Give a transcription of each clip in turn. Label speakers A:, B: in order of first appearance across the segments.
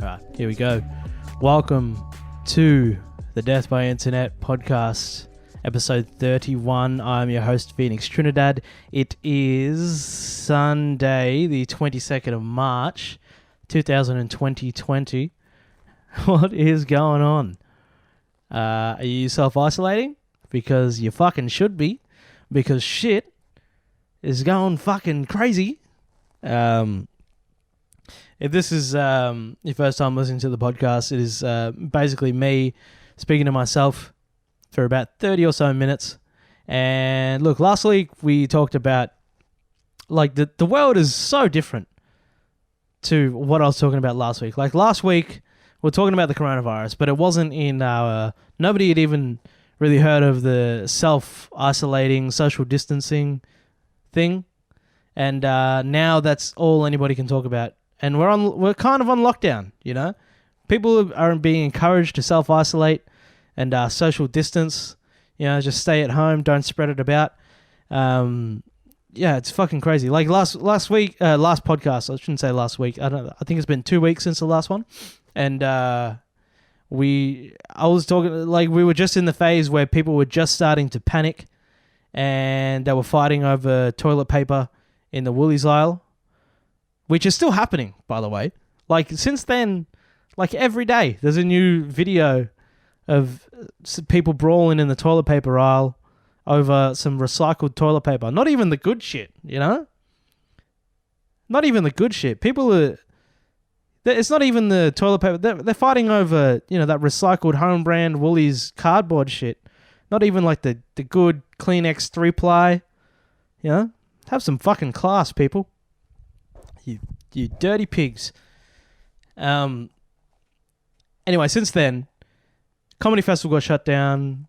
A: Alright, here we go. Welcome to the Death by Internet podcast, episode 31. I'm your host, Phoenix Trinidad. It is Sunday, the 22nd of March, 2020. What is going on? Are you self-isolating? Because you fucking should be. Because shit is going fucking crazy. If this is your first time listening to the podcast, it is basically me speaking to myself for about 30 or so minutes. And look, last week we talked about, like, the world is so different to what I was talking about last week. Like, last week we were talking about the coronavirus, but it wasn't in our... nobody had even really heard of the self-isolating, social distancing thing. And now that's all anybody can talk about. And we're kind of on lockdown, you know? People are being encouraged to self-isolate and social distance, you know, just stay at home, don't spread it about. Yeah, it's fucking crazy. Like last podcast, I shouldn't say last week. I think it's been 2 weeks since the last one. And we were just in the phase where people were just starting to panic and they were fighting over toilet paper in the Woolies aisle. Which is still happening, by the way. Like, since then, like, every day, there's a new video of people brawling in the toilet paper aisle over some recycled toilet paper. Not even the good shit, you know? Not even the good shit. People are... It's not even the toilet paper. They're fighting over, you know, that recycled home brand Woolies cardboard shit. Not even, like, the good Kleenex 3-ply. You know? Have some fucking class, people. You dirty pigs. Anyway, since then, comedy festival got shut down.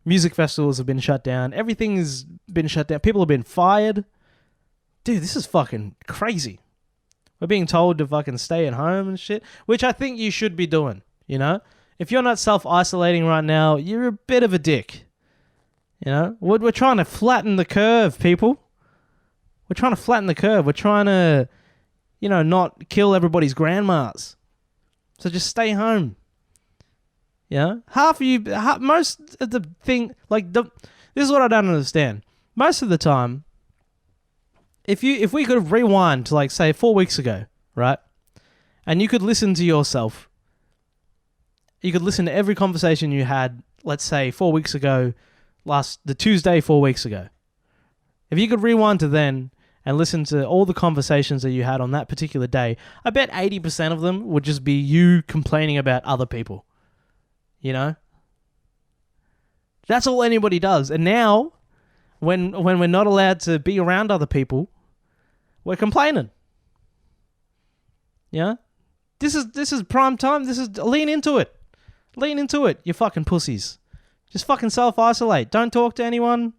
A: Music festivals have been shut down. Everything's been shut down. People have been fired. Dude, this is fucking crazy. We're being told to fucking stay at home and shit, which I think you should be doing, you know? If you're not self-isolating right now, you're a bit of a dick. You know? We're trying to flatten the curve, people. We're trying to flatten the curve. We're trying to... you know, not kill everybody's grandmas. So just stay home. Yeah? Most of the thing, like, this is what I don't understand. Most of the time, if we could rewind to, like, say, 4 weeks ago, right? And you could listen to yourself. You could listen to every conversation you had, let's say, 4 weeks ago, the Tuesday 4 weeks ago. If you could rewind to then... and listen to all the conversations that you had on that particular day, I bet 80% of them would just be you complaining about other people. You know? That's all anybody does. And now, when we're not allowed to be around other people, we're complaining. Yeah? This is prime time. Lean into it. Lean into it, you fucking pussies. Just fucking self-isolate. Don't talk to anyone.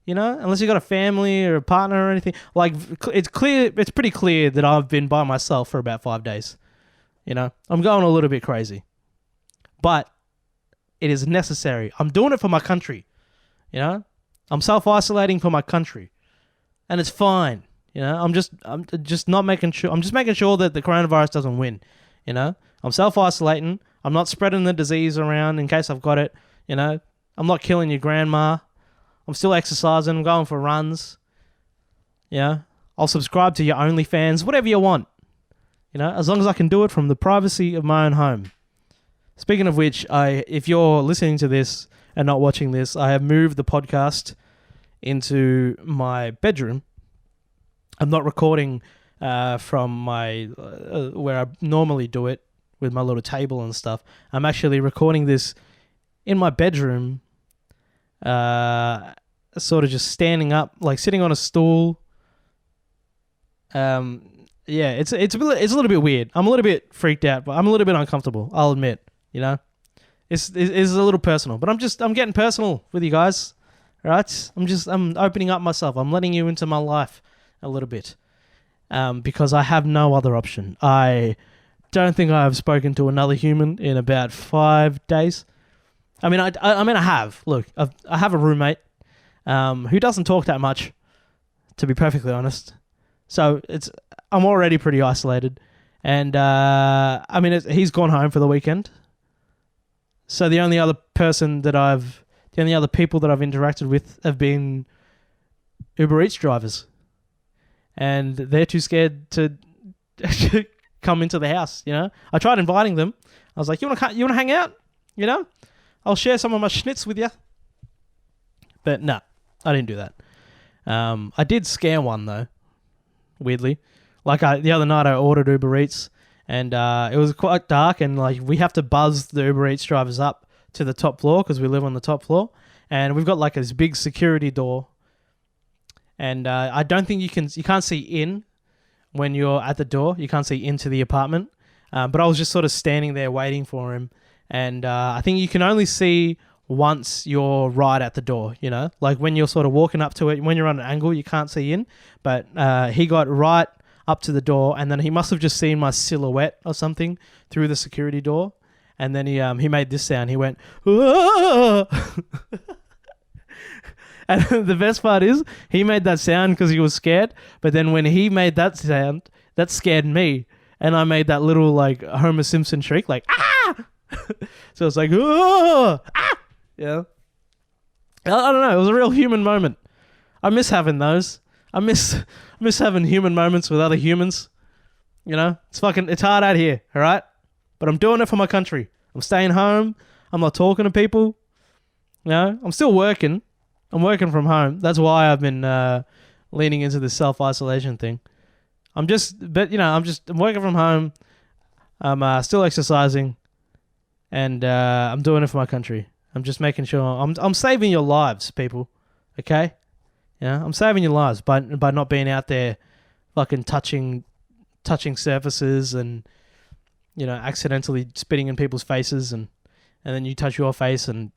A: You know, unless you got a family or a partner or anything. Like, it's pretty clear that I've been by myself for about 5 days. You know, I'm going a little bit crazy. But it is necessary. I'm doing it for my country. You know, I'm self-isolating for my country. And it's fine. You know, I'm just making sure that the coronavirus doesn't win. You know, I'm self-isolating. I'm not spreading the disease around in case I've got it. You know, I'm not killing your grandma. I'm still exercising. I'm going for runs. Yeah. I'll subscribe to your OnlyFans. Whatever you want. You know, as long as I can do it from the privacy of my own home. Speaking of which, if you're listening to this and not watching this, I have moved the podcast into my bedroom. I'm not recording from my where I normally do it with my little table and stuff. I'm actually recording this in my bedroom. Sort of just standing up, like sitting on a stool. Yeah, it's a little bit weird. I'm a little bit freaked out, but I'm a little bit uncomfortable. I'll admit, you know, it's a little personal, but I'm getting personal with you guys, right? I'm opening up myself. I'm letting you into my life a little bit, because I have no other option. I don't think I have spoken to another human in about 5 days. I mean, I have. Look, I have a roommate who doesn't talk that much, to be perfectly honest. So I'm already pretty isolated. And I mean, he's gone home for the weekend. So the only other people that I've interacted with have been Uber Eats drivers, and they're too scared to come into the house. I tried inviting them. I was like, you want to hang out? I'll share some of my schnitz with you. But no, I didn't do that. I did scare one though, weirdly. Like the other night, I ordered Uber Eats, and it was quite dark, and like we have to buzz the Uber Eats drivers up to the top floor because we live on the top floor, and we've got like this big security door, and I don't think you can't see in when you're at the door. You can't see into the apartment, but I was just sort of standing there waiting for him, and I think you can only see once you're right at the door, like when you're sort of walking up to it, when you're on an angle, you can't see in, but he got right up to the door, and then he must have just seen my silhouette or something through the security door, and then he made this sound. He went, "Whoa!" And the best part is he made that sound because he was scared, but then when he made that sound, that scared me, and I made that little like Homer Simpson shriek, like ah. So it's like, "Whoa! Ah!" Yeah. I don't know. It was a real human moment. I miss having those. I miss having human moments with other humans. It's hard out here, all right? But I'm doing it for my country. I'm staying home. I'm not talking to people. I'm still working. I'm working from home. That's why I've been leaning into this self-isolation thing. I'm working from home. I'm still exercising, and I'm doing it for my country. I'm just making sure I'm saving your lives, people. Okay? I'm saving your lives by not being out there fucking touching surfaces and accidentally spitting in people's faces, and then you touch your face and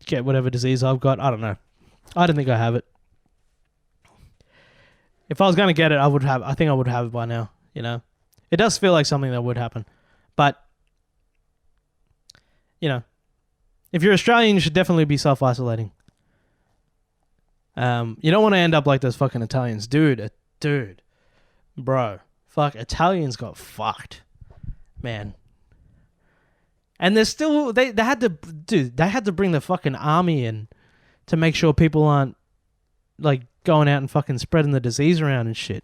A: get whatever disease I've got. I don't know. I don't think I have it. If I was going to get it, I think I would have it by now, It does feel like something that would happen. But if you're Australian, you should definitely be self-isolating. You don't want to end up like those fucking Italians. Dude, bro. Fuck, Italians got fucked. Man. And they're still, they had to bring the fucking army in to make sure people aren't, like, going out and fucking spreading the disease around and shit.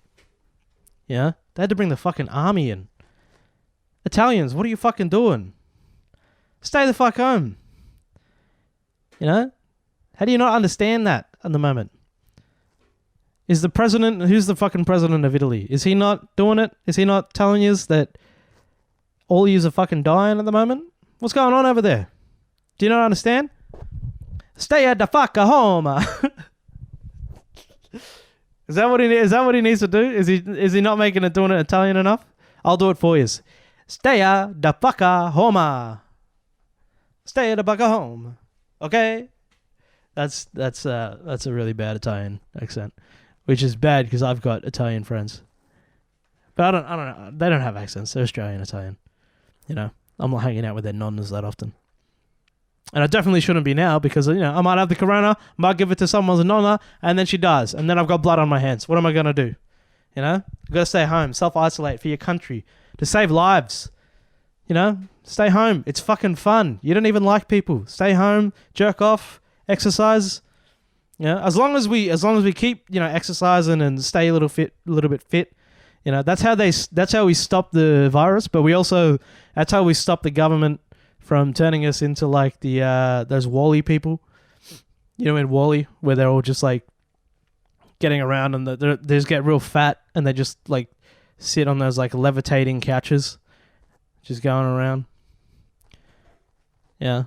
A: Yeah? They had to bring the fucking army in. Italians, what are you fucking doing? Stay the fuck home. How do you not understand that at the moment? Who's the fucking president of Italy? Is he not doing it? Is he not telling you that all yous are fucking dying at the moment? What's going on over there? Do you not understand? Stay at the fuck home. Is that what he needs to do? Is he not doing it Italian enough? I'll do it for you. Stay at the fuck home. Stay at the fuck home. Okay? That's a really bad Italian accent, which is bad because I've got Italian friends. But I don't know. They don't have accents. They're Australian Italian. I'm not hanging out with their nonnas that often. And I definitely shouldn't be now because, I might have the corona, might give it to someone's nonna, and then she dies. And then I've got blood on my hands. What am I going to do? You've got to stay home, self-isolate for your country, to save lives. Stay home. It's fucking fun. You don't even like people. Stay home, jerk off, exercise. As long as we keep, exercising and stay a little bit fit, that's how we stop the virus, but that's how we stop the government from turning us into like the those Wall-E people. In Wall-E, where they're all just like getting around and they just get real fat and they just like sit on those like levitating couches, just going around. Yeah.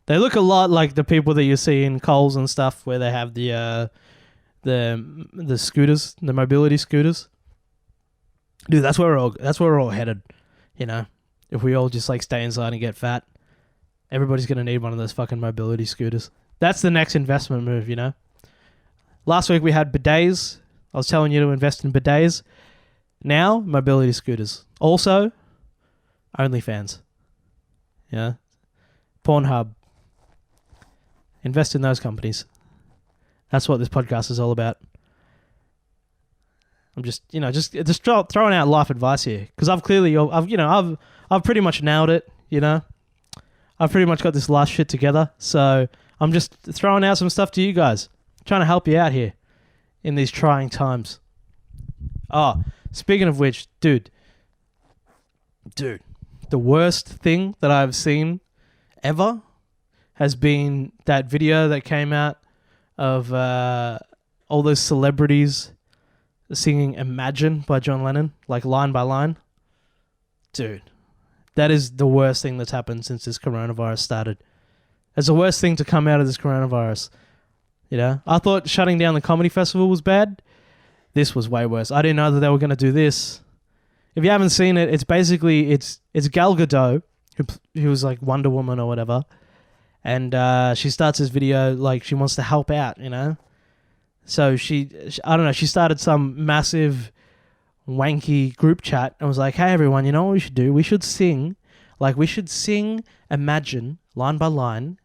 A: They look a lot like the people that you see in Coles and stuff, where they have the scooters, the mobility scooters. Dude, that's where we're all headed. If we all just like stay inside and get fat, everybody's gonna need one of those fucking mobility scooters. That's the next investment move. Last week we had bidets. I was telling you to invest in bidets. Now mobility scooters. Also, OnlyFans. Yeah, Pornhub. Invest in those companies. That's what this podcast is all about. I'm just throwing out life advice here, because I've pretty much nailed it. I've pretty much got this last shit together. So I'm just throwing out some stuff to you guys, trying to help you out here in these trying times. Oh, speaking of which, dude, the worst thing that I've seen ever has been that video that came out of all those celebrities singing Imagine by John Lennon, like line by line. Dude, that is the worst thing that's happened since this coronavirus started. It's the worst thing to come out of this coronavirus. I thought shutting down the comedy festival was bad. This was way worse. I didn't know that they were going to do this. If you haven't seen it, it's basically, it's Gal Gadot, who was like Wonder Woman or whatever. And she starts this video like she wants to help out, So she started some massive wanky group chat and was like, hey everyone, you know what we should do? We should sing Imagine line by line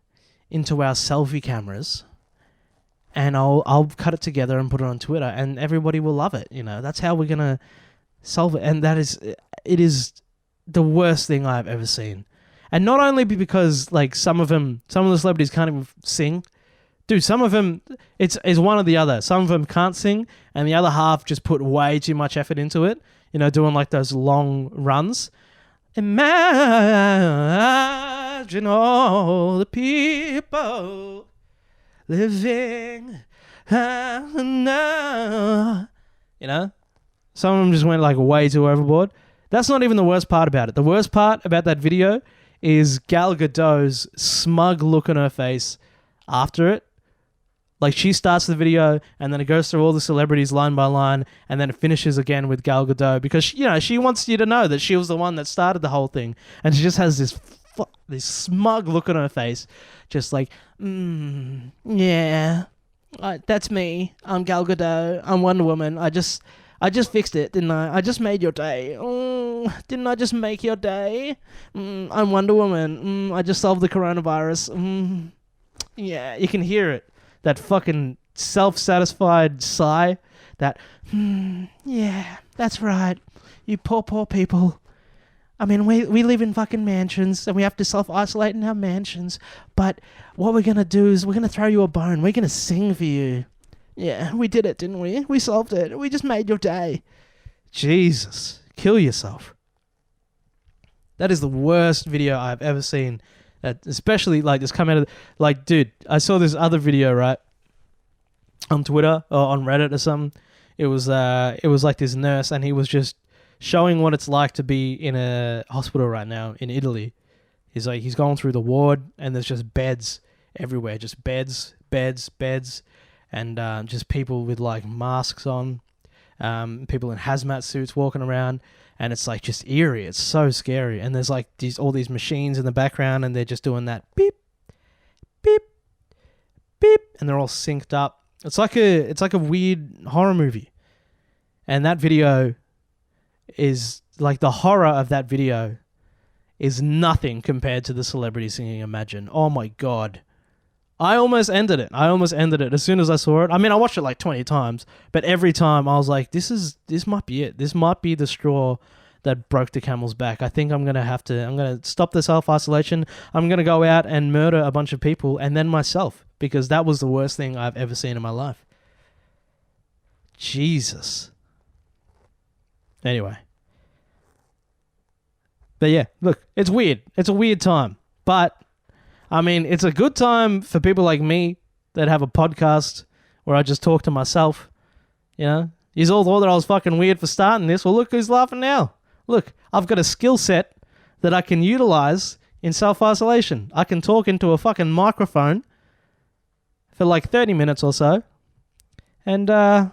A: into our selfie cameras, and I'll cut it together and put it on Twitter, and everybody will love it. That's how we're gonna solve it. And it is the worst thing I've ever seen. And not only because like some of the celebrities can't even sing. Dude, some of them, it's one or the other. Some of them can't sing, and the other half just put way too much effort into it, doing like those long runs. Imagine all the people living, Some of them just went like way too overboard. That's not even the worst part about it. The worst part about that video is Gal Gadot's smug look on her face after it. Like, she starts the video and then it goes through all the celebrities line by line, and then it finishes again with Gal Gadot because she wants you to know that she was the one that started the whole thing, and she just has this smug look on her face, just like, yeah, that's me. I'm Gal Gadot. I'm Wonder Woman. I just fixed it, didn't I? I just made your day. Didn't I just make your day? I'm Wonder Woman. I just solved the coronavirus. Yeah, you can hear it. That fucking self-satisfied sigh. That, yeah, that's right. You poor people. I mean, we live in fucking mansions, and we have to self-isolate in our mansions. But what we're going to do is we're going to throw you a bone. We're going to sing for you. Yeah, we did it, didn't we? We solved it. We just made your day. Jesus. Kill yourself. That is the worst video I've ever seen. Especially, like, this come out of... Like, dude, I saw this other video, right? On Twitter or on Reddit or something. It was like this nurse, and he was just showing what it's like to be in a hospital right now in Italy. He's going through the ward, and there's just beds everywhere. Just beds. And just people with, like, masks on. People in hazmat suits walking around. And it's like just eerie. It's so scary. And there's like all these machines in the background, and they're just doing that beep, beep, beep, and they're all synced up. It's like a weird horror movie. And that video is like, the horror of that video is nothing compared to the celebrity singing Imagine. Oh my God. I almost ended it as soon as I saw it. I mean, I watched it like 20 times, but every time I was like, this might be it. This might be the straw that broke the camel's back. I think I'm going to stop the self-isolation. I'm going to go out and murder a bunch of people, and then myself, because that was the worst thing I've ever seen in my life. Jesus. Anyway. But yeah, look, it's weird. It's a weird time, but I mean, it's a good time for people like me that have a podcast where I just talk to myself. You all thought that I was fucking weird for starting this. Well, look who's laughing now. Look, I've got a skill set that I can utilize in self-isolation. I can talk into a fucking microphone for like 30 minutes or so. And, I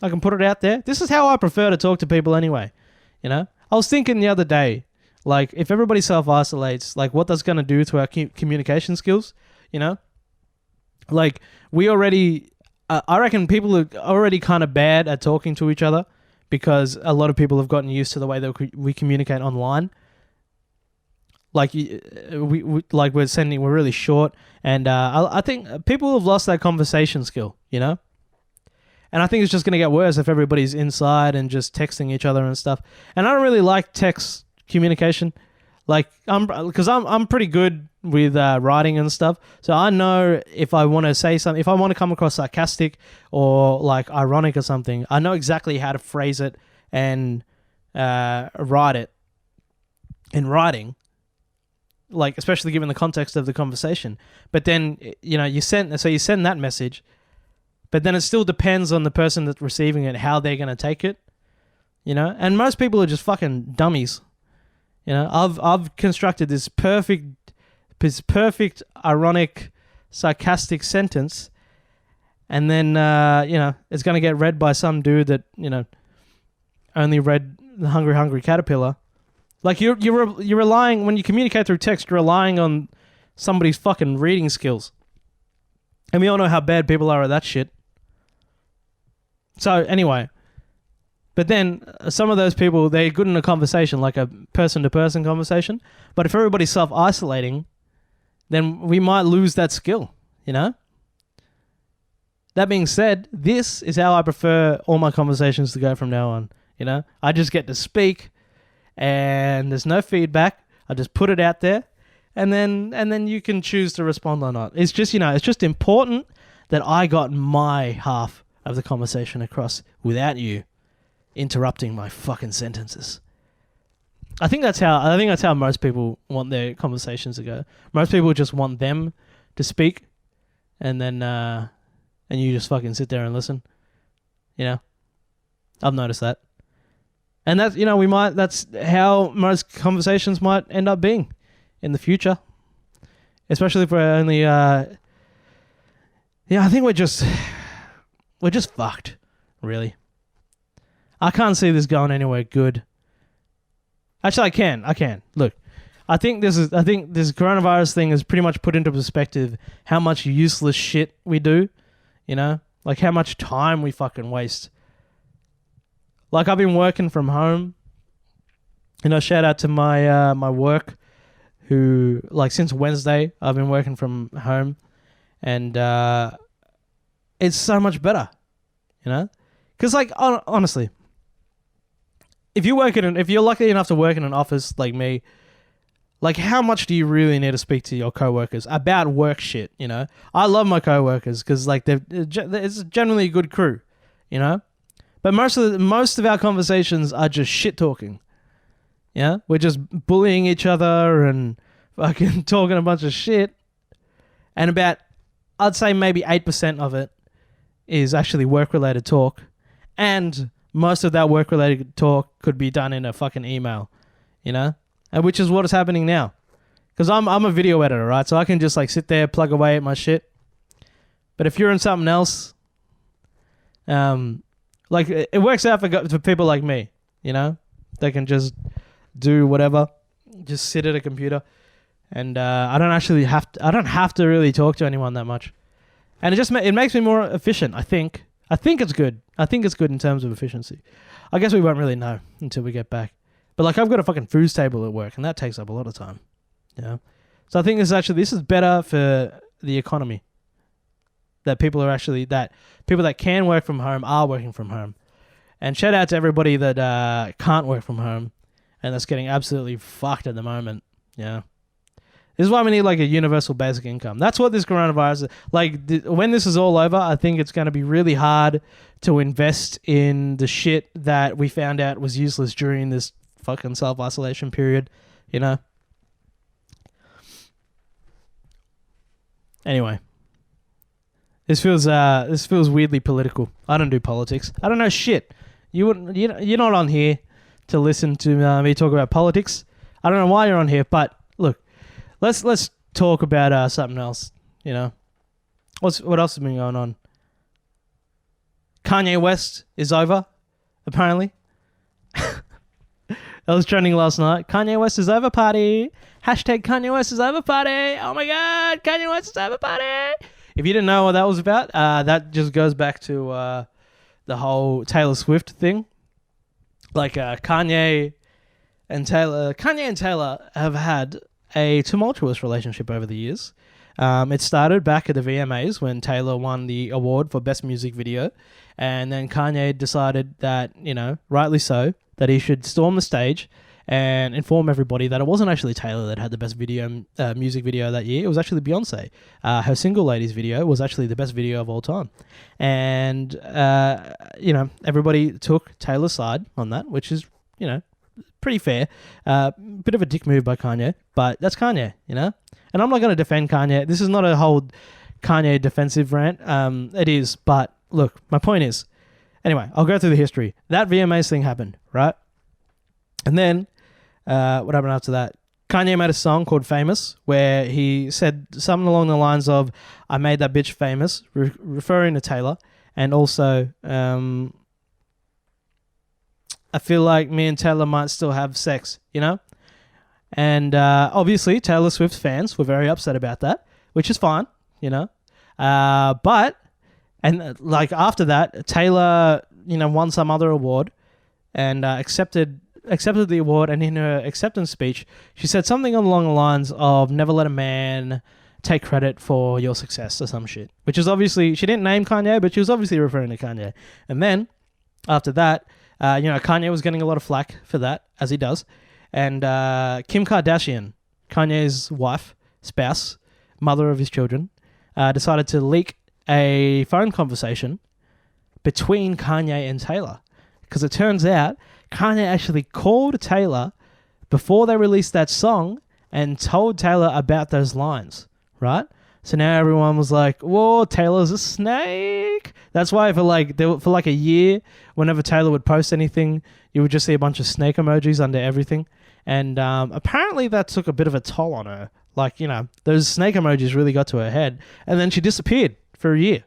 A: can put it out there. This is how I prefer to talk to people anyway. I was thinking the other day, like, if everybody self-isolates, like, what that's going to do to our communication skills, Like, we already... I reckon people are already kind of bad at talking to each other because a lot of people have gotten used to the way that we communicate online. Like, we're really short, and I think people have lost that conversation skill, And And I think it's just going to get worse if everybody's inside and just texting each other and stuff. And I don't really like text communication. Like, because I'm pretty good with writing and stuff. So I know if I want to say something, if I want to come across sarcastic or like ironic or something, I know exactly how to phrase it and write it in writing. Like, especially given the context of the conversation. But then, you send that message, but then it still depends on the person that's receiving it, how they're going to take it, And most people are just fucking dummies. I've constructed this perfect, ironic, sarcastic sentence, and then, it's going to get read by some dude that, only read The Hungry Caterpillar. Like, you're relying, when you communicate through text, you're relying on somebody's fucking reading skills. And we all know how bad people are at that shit. So, anyway. But then, some of those people, they're good in a conversation, like a person-to-person conversation. But if everybody's self-isolating, then we might lose that skill, That being said, this is how I prefer all my conversations to go from now on, I just get to speak, and there's no feedback. I just put it out there, and then you can choose to respond or not. It's just, it's just important that I got my half of the conversation across without you interrupting my fucking sentences. I think that's how most people want their conversations to go. Most people just want them to speak, and then and you just fucking sit there and listen. I've noticed that. And that's, that's how most conversations might end up being in the future. Especially if we're only, I think we're just fucked, really. I can't see this going anywhere good. Actually, I can. Look, I think this coronavirus thing has pretty much put into perspective how much useless shit we do, like how much time we fucking waste. Like, I've been working from home. Shout out to my my work, who, like, since Wednesday, I've been working from home, and it's so much better, Because, like, honestly, if you're lucky enough to work in an office like me, like, how much do you really need to speak to your coworkers about work shit? I love my coworkers because, like, it's generally a good crew, But most of our conversations are just shit talking. Yeah, we're just bullying each other and fucking talking a bunch of shit. And I'd say maybe 8% of it is actually work-related talk. And most of that work-related talk could be done in a fucking email, And which is what is happening now. Because I'm a video editor, right? So I can just, like, sit there, plug away at my shit. But if you're in something else, like, it works out for people like me, They can just do whatever, just sit at a computer, and I don't have to really talk to anyone that much, and it makes me more efficient. I think it's good. I think it's good in terms of efficiency. I guess we won't really know until we get back. But, like, I've got a fucking food table at work, and that takes up a lot of time. So I think this is better for the economy. That people that can work from home are working from home. And shout out to everybody that can't work from home and that's getting absolutely fucked at the moment. This is why we need, like, a universal basic income. That's what this coronavirus is. Like, when this is all over, I think it's going to be really hard to invest in the shit that we found out was useless during this fucking self-isolation period, Anyway. This feels weirdly political. I don't do politics. I don't know shit. You're not on here to listen to me talk about politics. I don't know why you're on here, but look, let's talk about something else. What else has been going on? Kanye West is over, apparently. That was trending last night. Kanye West is over party. Hashtag Kanye West is over party. Oh my god, Kanye West is over party. If you didn't know what that was about, that just goes back to the whole Taylor Swift thing. Like, Kanye and Taylor have had a tumultuous relationship over the years. It started back at the VMAs when Taylor won the award for Best Music Video. And then Kanye decided that, rightly so, that he should storm the stage and inform everybody that it wasn't actually Taylor that had the best music video that year. It was actually Beyonce. Her Single Ladies video was actually the best video of all time. And, everybody took Taylor's side on that, which is, pretty fair. Bit of a dick move by Kanye, but that's Kanye, And I'm not going to defend Kanye. This is not a whole Kanye defensive rant. It is, but look, my point is, anyway, I'll go through the history. That VMAs thing happened, right? And then, what happened after that? Kanye made a song called Famous, where he said something along the lines of, I made that bitch famous, referring to Taylor. And also, I feel like me and Taylor might still have sex, And obviously, Taylor Swift fans were very upset about that, which is fine, But, after that, Taylor, won some other award and accepted the award, and in her acceptance speech, she said something along the lines of never let a man take credit for your success or some shit, which is obviously, she didn't name Kanye, but she was obviously referring to Kanye. And then after that, Kanye was getting a lot of flack for that, as he does. And Kim Kardashian, Kanye's wife, spouse, mother of his children, decided to leak a phone conversation between Kanye and Taylor. Because it turns out Kanye actually called Taylor before they released that song and told Taylor about those lines, right? So now everyone was like, whoa, Taylor's a snake. That's why for a year, whenever Taylor would post anything, you would just see a bunch of snake emojis under everything. And apparently that took a bit of a toll on her. Those snake emojis really got to her head. And then she disappeared for a year.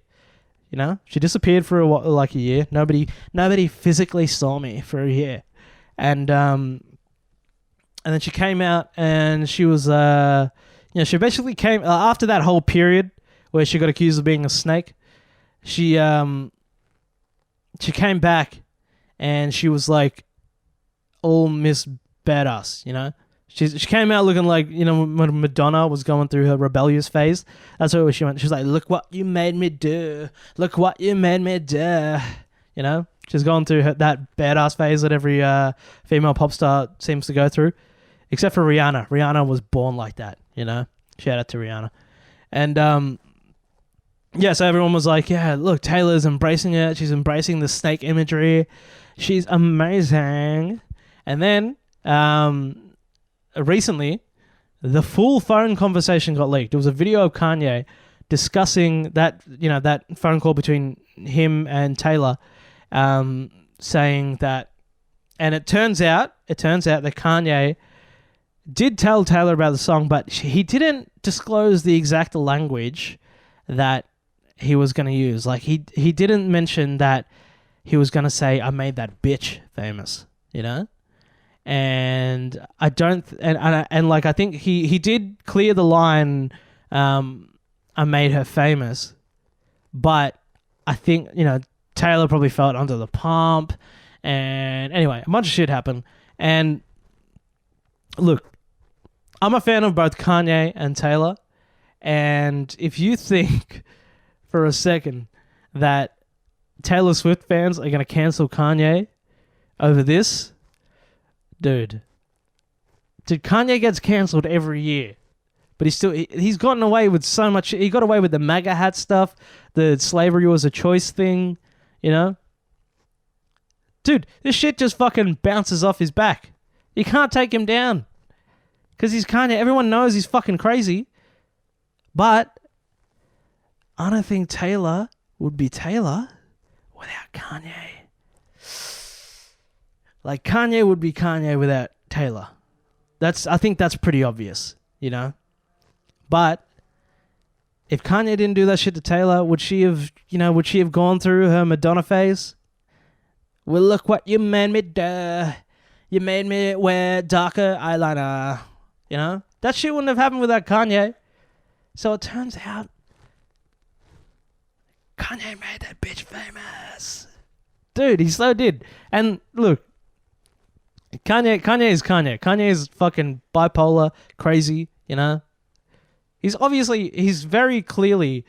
A: She disappeared for a year. Nobody physically saw me for a year. And then she came out and she was, she basically came, after that whole period where she got accused of being a snake, she came back and she was like all Miss Badass, She came out looking like, when Madonna was going through her rebellious phase. That's what she went. She was like, look what you made me do. Look what you made me do. She's going through that badass phase that every female pop star seems to go through. Except for Rihanna. Rihanna was born like that, Shout out to Rihanna. And, so everyone was like, yeah, look, Taylor's embracing it. She's embracing the snake imagery. She's amazing. And then, recently, the full phone conversation got leaked. It was a video of Kanye discussing that, that phone call between him and Taylor, saying that, and it turns out that Kanye did tell Taylor about the song, but he didn't disclose the exact language that he was going to use. He didn't mention that he was going to say, I made that bitch famous, And I don't, I think he did clear the line, I made her famous, but I think, Taylor probably felt under the pump, and anyway, a bunch of shit happened. And look, I'm a fan of both Kanye and Taylor, and if you think for a second that Taylor Swift fans are going to cancel Kanye over this, Dude, Kanye gets cancelled every year, but he's gotten away with so much. He got away with the MAGA hat stuff, the slavery was a choice thing, Dude, this shit just fucking bounces off his back. You can't take him down because he's Kanye. Everyone knows he's fucking crazy, but I don't think Taylor would be Taylor without Kanye. Kanye would be Kanye without Taylor. I think that's pretty obvious, But if Kanye didn't do that shit to Taylor, would she have gone through her Madonna phase? Well, look what you made me do. You made me wear darker eyeliner. That shit wouldn't have happened without Kanye. So it turns out Kanye made that bitch famous. Dude, he so did. And look, Kanye is Kanye. Kanye is fucking bipolar, crazy, He's very clearly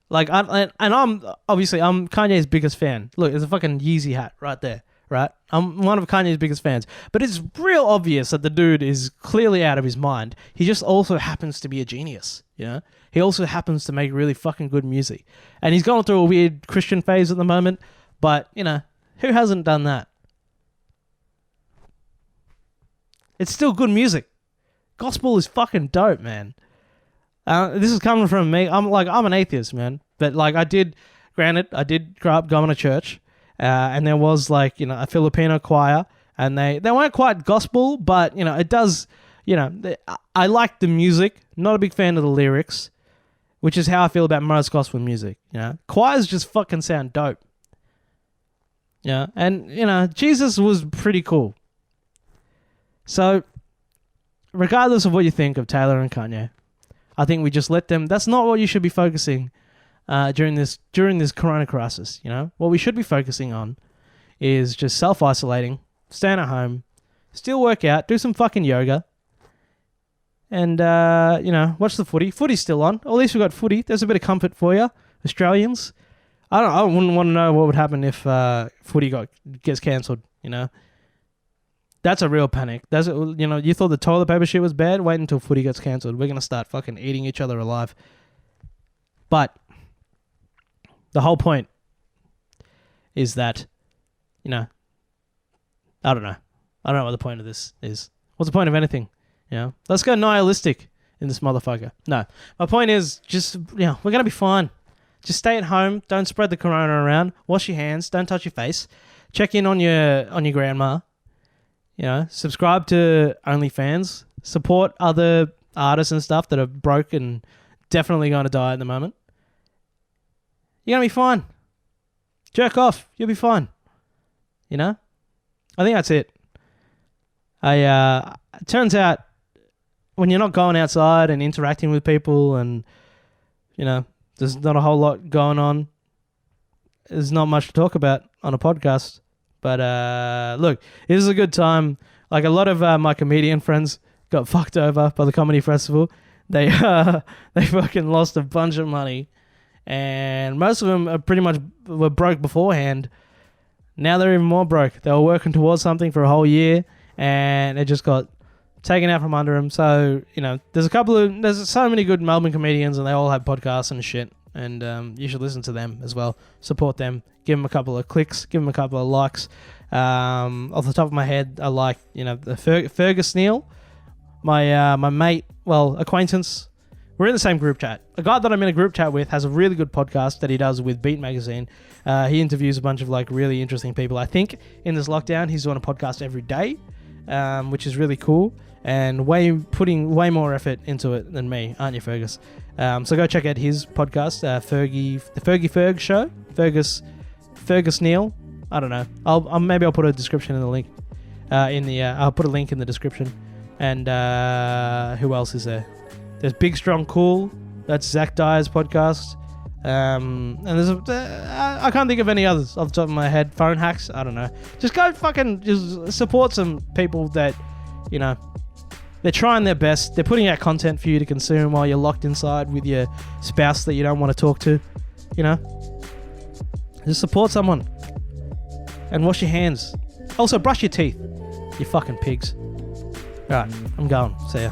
A: like, I'm Kanye's biggest fan. Look, there's a fucking Yeezy hat right there, right? I'm one of Kanye's biggest fans, but it's real obvious that the dude is clearly out of his mind. He just also happens to be a genius, you know? He also happens to make really fucking good music. And he's going through a weird Christian phase at the moment, but, you know, who hasn't done that? It's still good music. Gospel is fucking dope, man. This is coming from me. I'm an atheist, man. But like, I did grow up going to church, and there was like, you know, a Filipino choir, and they weren't quite gospel, but you know, it does, you know, I like the music. Not a big fan of the lyrics, which is how I feel about most gospel music. You know, choirs just fucking sound dope. Yeah, and you know, Jesus was pretty cool. So, regardless of what you think of Taylor and Kanye, I think we just let them. That's not what you should be focusing during this corona crisis. You know, what we should be focusing on is just self-isolating, staying at home, still work out, do some fucking yoga, and you know, watch the footy. Footy's still on. At least we got footy. There's a bit of comfort for you, Australians. I wouldn't want to know what would happen if footy gets cancelled. You know. That's a real panic. You know, you thought the toilet paper shit was bad? Wait until footy gets cancelled. We're going to start fucking eating each other alive. But the whole point is that, you know, I don't know. I don't know what the point of this is. What's the point of anything? You know, let's go nihilistic in this motherfucker. No, my point is just, you know, we're going to be fine. Just stay at home. Don't spread the corona around. Wash your hands. Don't touch your face. Check in on your grandma. You know, subscribe to OnlyFans. Support other artists and stuff that are broke and definitely going to die at the moment. You're going to be fine. Jerk off. You'll be fine. You know? I think that's it. It turns out when you're not going outside and interacting with people and, you know, there's not a whole lot going on, there's not much to talk about on a podcast. But look, it was a good time. Like a lot of my comedian friends got fucked over by the comedy festival. They fucking lost a bunch of money, and most of them were broke beforehand. Now they're even more broke. They were working towards something for a whole year, and it just got taken out from under them. So you know, there's so many good Melbourne comedians, and they all have podcasts and shit. And you should listen to them as well. Support them. Give them a couple of clicks. Give them a couple of likes. Off the top of my head, I like, you know, the Fergus Neal, my mate, acquaintance. We're in the same group chat. A guy that I'm in a group chat with has a really good podcast that he does with Beat Magazine. He interviews a bunch of like really interesting people. I think in this lockdown, he's doing a podcast every day, which is really cool. And putting way more effort into it than me, aren't you, Fergus? So go check out his podcast, the Fergie Ferg Show, Fergus Neal. I don't know. Maybe I'll put a description in the link. I'll put a link in the description. And who else is there? There's Big Strong Cool. That's Zach Dyer's podcast. And there's I can't think of any others off the top of my head. Phone Hacks. I don't know. Just go fucking just support some people that, you know, they're trying their best. They're putting out content for you to consume while you're locked inside with your spouse that you don't want to talk to. You know? Just support someone. And wash your hands. Also, brush your teeth. You fucking pigs. Alright, I'm going. See ya.